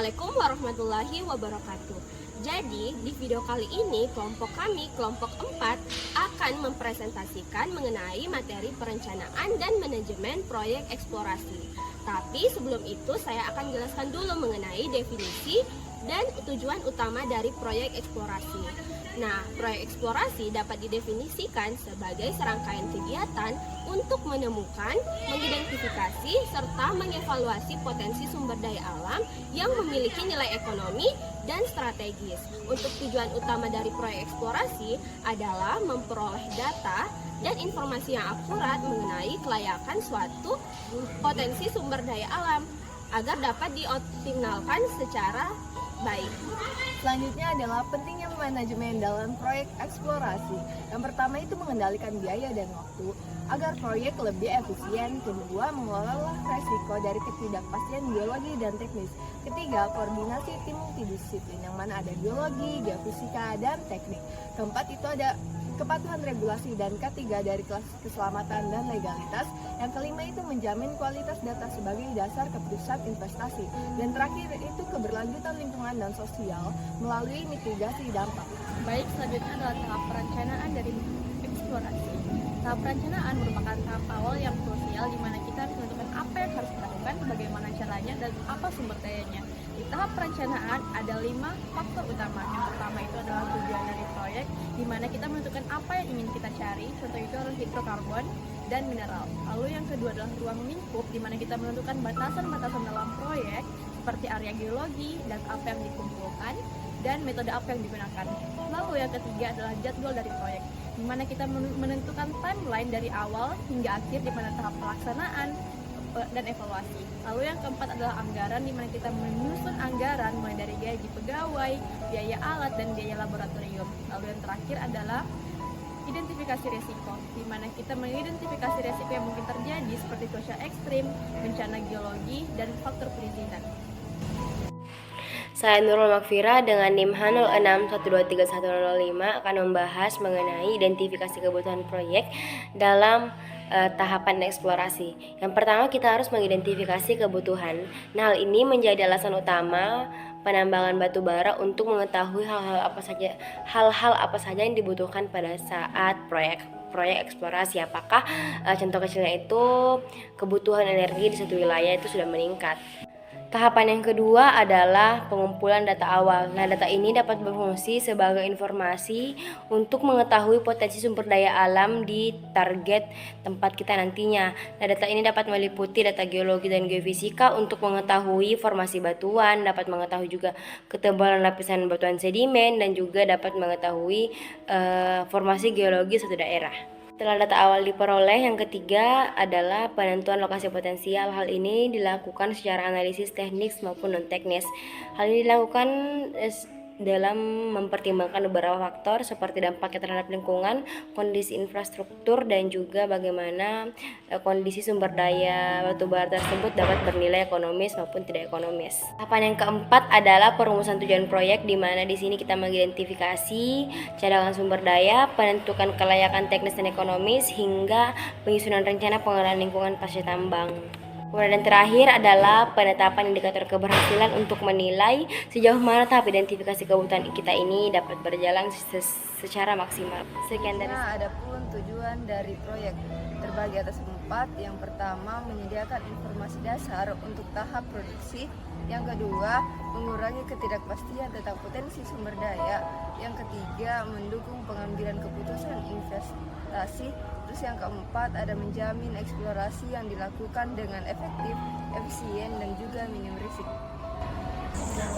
Assalamualaikum warahmatullahi wabarakatuh. Jadi, di video kali ini kelompok kami, kelompok 4, akan mempresentasikan mengenai materi perencanaan dan manajemen proyek eksplorasi. Tapi sebelum itu saya akan jelaskan dulu mengenai definisi dan tujuan utama dari proyek eksplorasi. Nah, proyek eksplorasi dapat didefinisikan sebagai serangkaian kegiatan untuk menemukan, mengidentifikasi, serta mengevaluasi potensi sumber daya alam yang memiliki nilai ekonomi dan strategis. Untuk tujuan utama dari proyek eksplorasi adalah memperoleh data dan informasi yang akurat mengenai kelayakan suatu potensi sumber daya alam agar dapat dioptimalkan secara baik. Selanjutnya adalah pentingnya manajemen dalam proyek eksplorasi. Yang pertama itu mengendalikan biaya dan waktu agar proyek lebih efisien. Kedua, mengelola resiko dari ketidakpastian geologi dan teknis. Ketiga, koordinasi tim multidisiplin yang mana ada biologi, geofisika, dan teknik. Keempat itu ada kepatuhan regulasi, dan ketiga dari kelas keselamatan dan legalitas. Yang kelima itu menjamin kualitas data sebagai dasar keputusan investasi, dan terakhir itu keberlanjutan lingkungan dan sosial melalui mitigasi dampak. Baik, selanjutnya adalah tahap perencanaan dari eksplorasi. Tahap perencanaan merupakan tahap awal yang krusial di mana kita harus menentukan apa yang harus dilakukan, bagaimana caranya, dan apa sumber dayanya. Di tahap perencanaan ada 5 faktor utama. Yang pertama itu adalah tujuan dari proyek, di mana kita menentukan apa yang ingin kita cari, contoh itu adalah hidrokarbon dan mineral. Lalu yang kedua adalah ruang lingkup, di mana kita menentukan batasan-batasan dalam proyek, seperti area geologi dan apa yang dikumpulkan, dan metode apa yang digunakan. Lalu yang ketiga adalah jadwal dari proyek, di mana kita menentukan timeline dari awal hingga akhir, di mana tahap pelaksanaan dan evaluasi. Lalu yang keempat adalah anggaran, di mana kita menyusun anggaran mulai dari gaji pegawai, biaya alat, dan biaya laboratorium. Lalu yang terakhir adalah identifikasi risiko, di mana kita mengidentifikasi risiko yang mungkin terjadi seperti cuaca ekstrim, bencana geologi, dan faktor perizinan. Saya Nurul Makfira dengan NIM H06123105 akan membahas mengenai identifikasi kebutuhan proyek dalam tahapan eksplorasi. Yang pertama, kita harus mengidentifikasi kebutuhan. Nah, hal ini menjadi alasan utama penambangan batu bara untuk mengetahui hal-hal apa saja yang dibutuhkan pada saat proyek eksplorasi. Apakah contoh kecilnya itu kebutuhan energi di suatu wilayah itu sudah meningkat. Tahapan yang kedua adalah pengumpulan data awal. Nah, data ini dapat berfungsi sebagai informasi untuk mengetahui potensi sumber daya alam di target tempat kita nantinya. Nah, data ini dapat meliputi data geologi dan geofisika untuk mengetahui formasi batuan, dapat mengetahui juga ketebalan lapisan batuan sedimen, dan juga dapat mengetahui formasi geologi suatu daerah. Setelah data awal diperoleh, yang ketiga adalah penentuan lokasi potensial. Hal ini dilakukan secara analisis teknis maupun non-teknis. Hal ini dilakukan dalam mempertimbangkan beberapa faktor seperti dampaknya terhadap lingkungan, kondisi infrastruktur, dan juga bagaimana kondisi sumber daya batubara tersebut dapat bernilai ekonomis maupun tidak ekonomis. Tahapan yang keempat adalah perumusan tujuan proyek, di mana di sini kita mengidentifikasi cadangan sumber daya, penentukan kelayakan teknis dan ekonomis, hingga penyusunan rencana pengelolaan lingkungan pasca tambang. Kemudian terakhir adalah penetapan indikator keberhasilan untuk menilai sejauh mana tahap identifikasi kebutuhan kita ini dapat berjalan secara maksimal. Sekian dari saya. Adapun tujuan dari proyek terbagi atas 4. Yang pertama, menyediakan informasi dasar untuk tahap produksi. Yang kedua, mengurangi ketidakpastian tentang potensi sumber daya. Yang ketiga, mendukung pengambilan keputusan investasi. Terus yang keempat, ada menjamin eksplorasi yang dilakukan dengan efektif, efisien, dan juga minim risiko.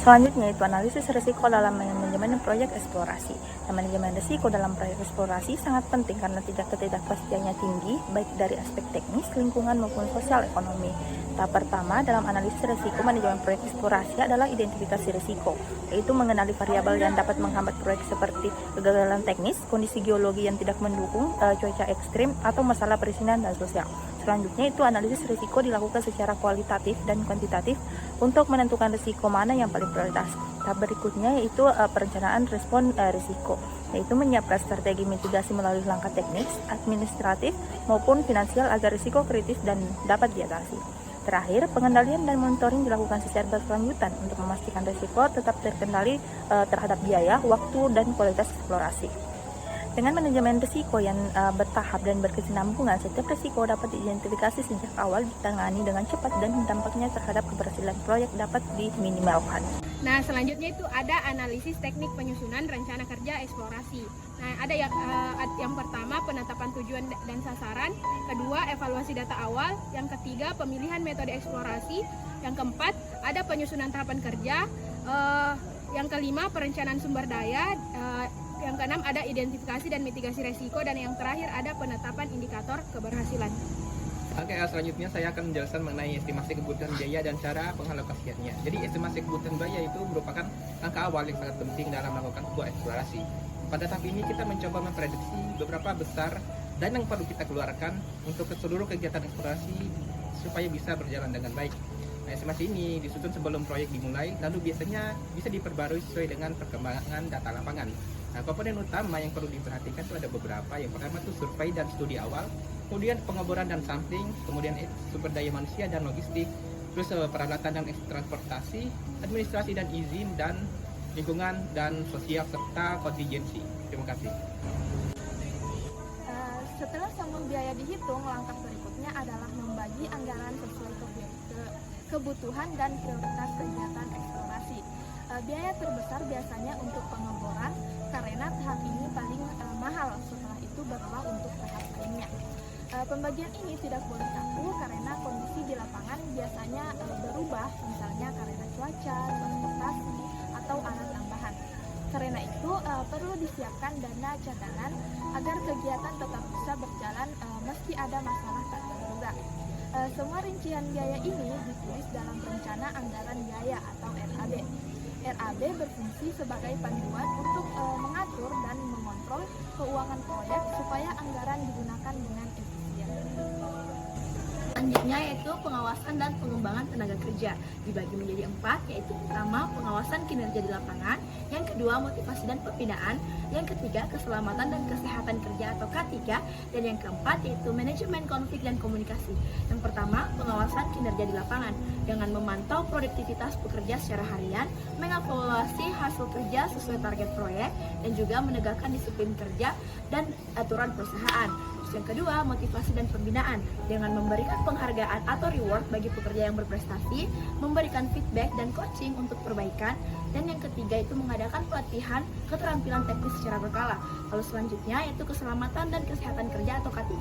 Selanjutnya itu analisis risiko dalam manajemen proyek eksplorasi. Manajemen risiko dalam proyek eksplorasi sangat penting karena ketidakpastiannya tinggi, baik dari aspek teknis, lingkungan, maupun sosial ekonomi. Tahap pertama dalam analisis risiko manajemen proyek eksplorasi adalah identifikasi risiko, yaitu mengenali variabel yang dapat menghambat proyek seperti kegagalan teknis, kondisi geologi yang tidak mendukung, cuaca ekstrim, atau masalah perizinan dan sosial. Selanjutnya itu analisis risiko dilakukan secara kualitatif dan kuantitatif untuk menentukan risiko mana yang paling prioritas. Tahap berikutnya yaitu perencanaan respon risiko, yaitu menyiapkan strategi mitigasi melalui langkah teknis, administratif, maupun finansial agar risiko kritis dan dapat diatasi. Terakhir, pengendalian dan monitoring dilakukan secara berkelanjutan untuk memastikan risiko tetap terkendali terhadap biaya, waktu, dan kualitas eksplorasi. Dengan manajemen risiko yang bertahap dan berkesinambungan, setiap risiko dapat diidentifikasi sejak awal, ditangani dengan cepat, dan dampaknya terhadap keberhasilan proyek dapat diminimalkan. Nah, selanjutnya itu ada analisis teknik penyusunan rencana kerja eksplorasi. Nah, ada yang pertama penetapan tujuan dan sasaran, kedua evaluasi data awal, yang ketiga pemilihan metode eksplorasi, yang keempat ada penyusunan tahapan kerja, yang kelima perencanaan sumber daya, yang keenam ada identifikasi dan mitigasi resiko, dan yang terakhir ada penetapan indikator keberhasilan. Oke, selanjutnya saya akan menjelaskan mengenai estimasi kebutuhan biaya dan cara pengalokasiannya. Jadi estimasi kebutuhan biaya itu merupakan langkah awal yang sangat penting dalam melakukan sebuah eksplorasi. Pada tahap ini kita mencoba memprediksi beberapa besar dana yang perlu kita keluarkan untuk seluruh kegiatan eksplorasi supaya bisa berjalan dengan baik. Nah, estimasi ini disusun sebelum proyek dimulai, lalu biasanya bisa diperbarui sesuai dengan perkembangan data lapangan. Nah, komponen utama yang perlu diperhatikan itu ada beberapa. Yang pertama itu survei dan studi awal, kemudian pengeboran dan sampling, kemudian sumber daya manusia dan logistik, terus peralatan dan transportasi, administrasi dan izin, dan lingkungan dan sosial serta kontingensi. Terima kasih. Setelah semua biaya dihitung, langkah berikutnya adalah membagi anggaran sesuai kebutuhan dan prioritas kegiatan eksplorasi. Biaya terbesar biasanya untuk pengeboran karena tahap ini paling mahal, setelah itu barulah untuk tahap lainnya. Pembagian ini tidak boleh kaku karena kondisi di lapangan biasanya berubah, misalnya karena cuaca, transportasi, atau alat tambahan. Karena itu perlu disiapkan dana cadangan agar kegiatan tetap bisa berjalan meski ada masalah tak terduga. Semua rincian biaya ini ditulis dalam rencana anggaran biaya atau RAB. RAB berfungsi sebagai panduan untuk mengatur dan mengontrol keuangan proyek supaya anggaran digunakan dengan efisien. Selanjutnya yaitu pengawasan dan pengembangan tenaga kerja, dibagi menjadi 4, yaitu pertama pengawasan kinerja di lapangan, yang kedua motivasi dan pembinaan, yang ketiga keselamatan dan kesehatan kerja atau K3, dan yang keempat yaitu manajemen konflik dan komunikasi. Yang pertama pengawasan kinerja di lapangan dengan memantau produktivitas pekerja secara harian, mengevaluasi hasil kerja sesuai target proyek, dan juga menegakkan disiplin kerja dan aturan perusahaan. Yang kedua, motivasi dan pembinaan dengan memberikan penghargaan atau reward bagi pekerja yang berprestasi, memberikan feedback dan coaching untuk perbaikan, dan yang ketiga itu mengadakan pelatihan keterampilan teknis secara berkala. Lalu selanjutnya yaitu keselamatan dan kesehatan kerja atau K3.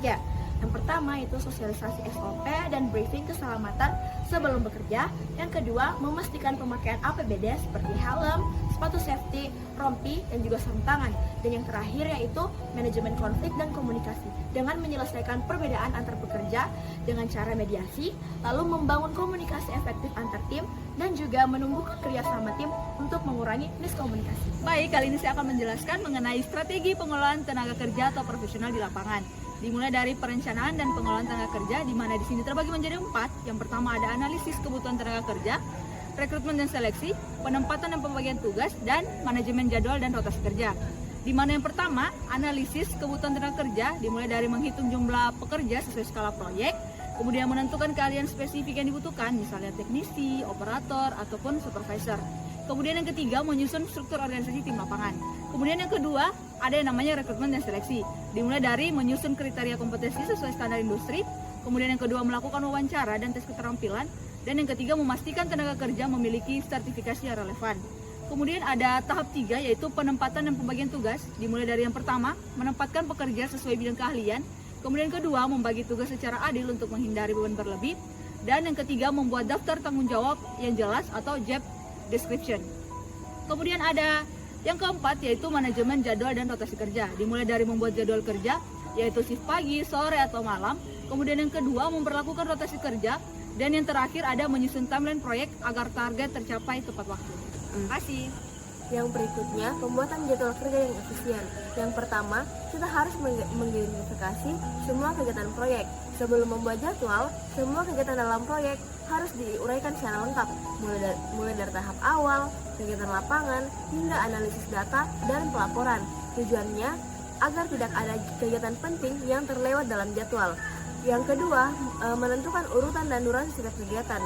Yang pertama itu sosialisasi SOP dan briefing keselamatan sebelum bekerja. Yang kedua, memastikan pemakaian APBD seperti helm, sepatu safety, rompi, dan juga sarung tangan. Dan yang terakhir yaitu manajemen konflik dan komunikasi dengan menyelesaikan perbedaan antar pekerja dengan cara mediasi, lalu membangun komunikasi efektif antar tim, dan juga menumbuhkan kerjasama tim untuk mengurangi miskomunikasi. Baik, kali ini saya akan menjelaskan mengenai strategi pengelolaan tenaga kerja atau profesional di lapangan. Dimulai dari perencanaan dan pengelolaan tenaga kerja, di mana di sini terbagi menjadi 4. Yang pertama ada analisis kebutuhan tenaga kerja, rekrutmen dan seleksi, penempatan dan pembagian tugas, dan manajemen jadwal dan rotasi kerja. Di mana yang pertama, analisis kebutuhan tenaga kerja, dimulai dari menghitung jumlah pekerja sesuai skala proyek, kemudian menentukan keahlian spesifik yang dibutuhkan, misalnya teknisi, operator, ataupun supervisor. Kemudian yang ketiga, menyusun struktur organisasi tim lapangan. Kemudian yang kedua, ada yang namanya rekrutmen dan seleksi. Dimulai dari menyusun kriteria kompetensi sesuai standar industri. Kemudian yang kedua, melakukan wawancara dan tes keterampilan. Dan yang ketiga, memastikan tenaga kerja memiliki sertifikasi yang relevan. Kemudian ada tahap 3, yaitu penempatan dan pembagian tugas. Dimulai dari yang pertama, menempatkan pekerja sesuai bidang keahlian. Kemudian yang kedua, membagi tugas secara adil untuk menghindari beban berlebih. Dan yang ketiga, membuat daftar tanggung jawab yang jelas atau job description. Kemudian ada yang keempat, yaitu manajemen jadwal dan rotasi kerja. Dimulai dari membuat jadwal kerja, yaitu shift pagi, sore, atau malam. Kemudian yang kedua, memperlakukan rotasi kerja. Dan yang terakhir ada menyusun timeline proyek agar target tercapai tepat waktu. Terima kasih. Yang berikutnya, pembuatan jadwal kerja yang efisien. Yang pertama, kita harus mengidentifikasi semua kegiatan proyek. Sebelum membuat jadwal, semua kegiatan dalam proyek harus diuraikan secara lengkap, mulai dari tahap awal, kegiatan lapangan, hingga analisis data dan pelaporan. Tujuannya agar tidak ada kegiatan penting yang terlewat dalam jadwal. Yang kedua, menentukan urutan dan durasi setiap kegiatan.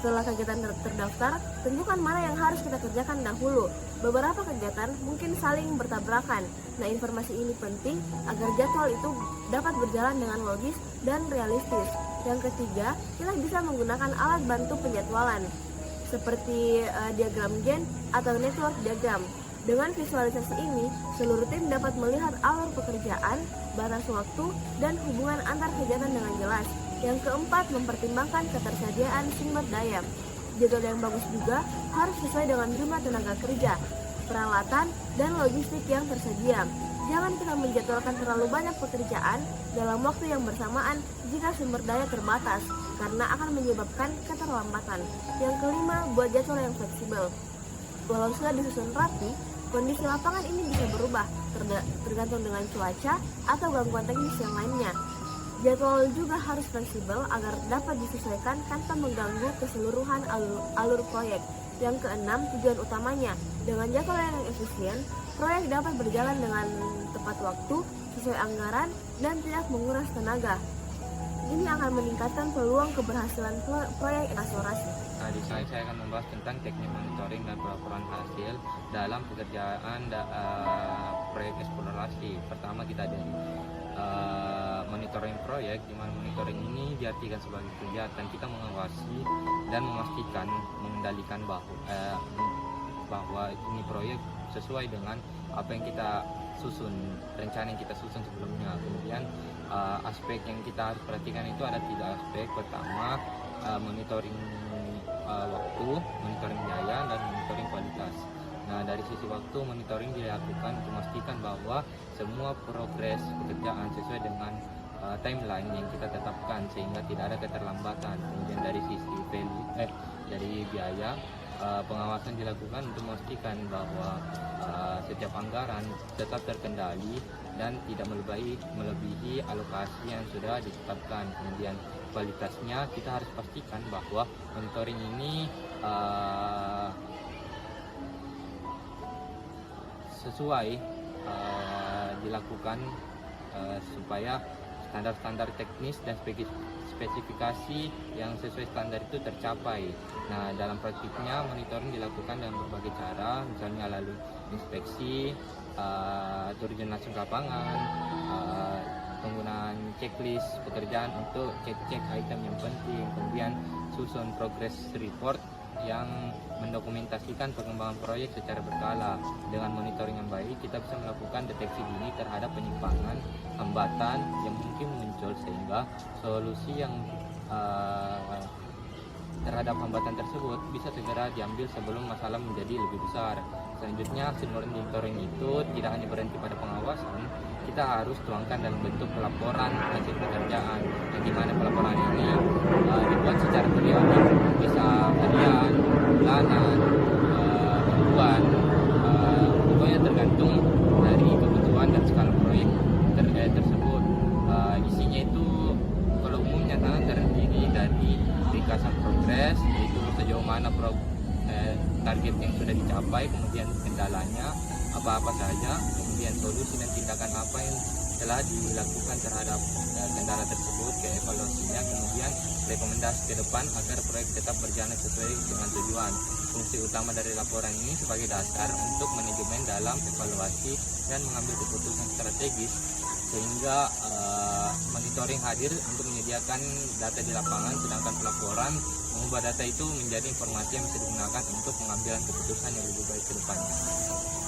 Setelah kegiatan terdaftar, tentukan mana yang harus kita kerjakan dahulu. Beberapa kegiatan mungkin saling bertabrakan. Nah, informasi ini penting agar jadwal itu dapat berjalan dengan logis dan realistis. Yang ketiga, kita bisa menggunakan alat bantu penjadwalan seperti diagram Gantt atau network diagram. Dengan visualisasi ini, seluruh tim dapat melihat alur pekerjaan, batas waktu, dan hubungan antar kegiatan dengan jelas. Yang keempat, mempertimbangkan ketersediaan sumber daya. Jadwal yang bagus juga harus sesuai dengan jumlah tenaga kerja, peralatan, dan logistik yang tersedia. Jangan kita menjadwalkan terlalu banyak pekerjaan dalam waktu yang bersamaan jika sumber daya terbatas, karena akan menyebabkan keterlambatan. Yang kelima, buat jadwal yang fleksibel. Walau sudah disusun rapi, kondisi lapangan ini bisa berubah tergantung dengan cuaca atau gangguan teknis yang lainnya. Jadwal juga harus fleksibel agar dapat disesuaikan tanpa mengganggu keseluruhan alur proyek. Yang keenam, tujuan utamanya. Dengan jadwal yang efisien, proyek dapat berjalan dengan tepat waktu, sesuai anggaran, dan tidak menguras tenaga. Ini akan meningkatkan peluang keberhasilan proyek eksplorasi. Nah, di slide saya akan membahas tentang teknik monitoring dan pelaporan hasil dalam pekerjaan proyek eksplorasi. Pertama, kita ada monitoring proyek, di mana monitoring ini diartikan sebagai kegiatan kita mengawasi dan memastikan, mengendalikan bahwa ini proyek sesuai dengan apa yang kita susun, rencana yang kita susun sebelumnya. Kemudian aspek yang kita harus perhatikan itu ada 3 aspek. Pertama, monitoring waktu, monitoring biaya, dan monitoring kualitas. Nah, dari sisi waktu, monitoring dilakukan untuk memastikan bahwa semua progres pekerjaan sesuai dengan timeline yang kita tetapkan sehingga tidak ada keterlambatan. Kemudian dari sisi dari biaya, pengawasan dilakukan untuk memastikan bahwa setiap anggaran tetap terkendali dan tidak melebihi alokasi yang sudah ditetapkan. Kemudian kualitasnya, kita harus pastikan bahwa monitoring ini sesuai dilakukan supaya standar-standar teknis dan spesifikasi yang sesuai standar itu tercapai. Nah, dalam praktiknya monitoring dilakukan dengan berbagai cara, misalnya lalu inspeksi, terjun langsung ke lapangan, penggunaan checklist pekerjaan untuk cek-cek item yang penting, kemudian susun progress report yang mendokumentasikan pengembangan proyek secara berkala. Dengan monitoring yang baik, kita bisa melakukan deteksi dini terhadap penyimpangan, hambatan yang mungkin muncul, sehingga solusi yang terhadap hambatan tersebut bisa segera diambil sebelum masalah menjadi lebih besar. Selanjutnya, hasil monitoring itu tidak hanya berhenti pada pengawasan, kita harus tuangkan dalam bentuk pelaporan hasil pekerjaan, yang dimana pelaporan ini dibuat secara periodik, bisa harian, bulanan, mingguan, pokoknya tergantung dari kebutuhan dan skala proyek tersebut. Isinya itu kalau umumnya terdiri dari ringkasan progres, yaitu sejauh mana target yang sudah dicapai, kemudian kendalanya apa-apa saja, kemudian solusi dan tindakan apa yang telah dilakukan terhadap kendala tersebut, evaluasinya, kemudian rekomendasi ke depan agar proyek tetap berjalan sesuai dengan tujuan. Fungsi utama dari laporan ini sebagai dasar untuk manajemen dalam evaluasi dan mengambil keputusan strategis, sehingga monitoring hadir untuk menyediakan data di lapangan, sedangkan pelaporan mengubah data itu menjadi informasi yang bisa digunakan untuk pengambilan keputusan yang lebih baik ke depannya.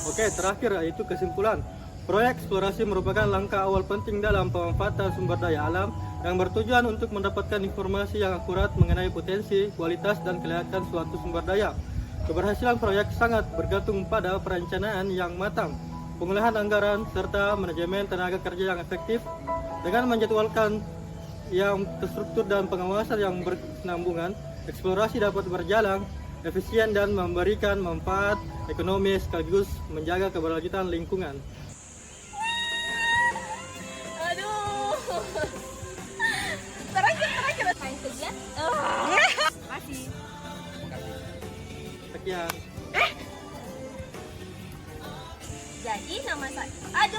Oke, terakhir yaitu kesimpulan. Proyek eksplorasi merupakan langkah awal penting dalam pemanfaatan sumber daya alam yang bertujuan untuk mendapatkan informasi yang akurat mengenai potensi, kualitas, dan kelihatan suatu sumber daya. Keberhasilan proyek sangat bergantung pada perencanaan yang matang, pengolahan anggaran, serta manajemen tenaga kerja yang efektif. Dengan menjadwalkan yang terstruktur dan pengawasan yang berkesinambungan, eksplorasi dapat berjalan efisien dan memberikan manfaat ekonomi sekaligus menjaga keberlanjutan lingkungan. Terakhir. Makasih. Sekian. Jadi nama saya. Aduh.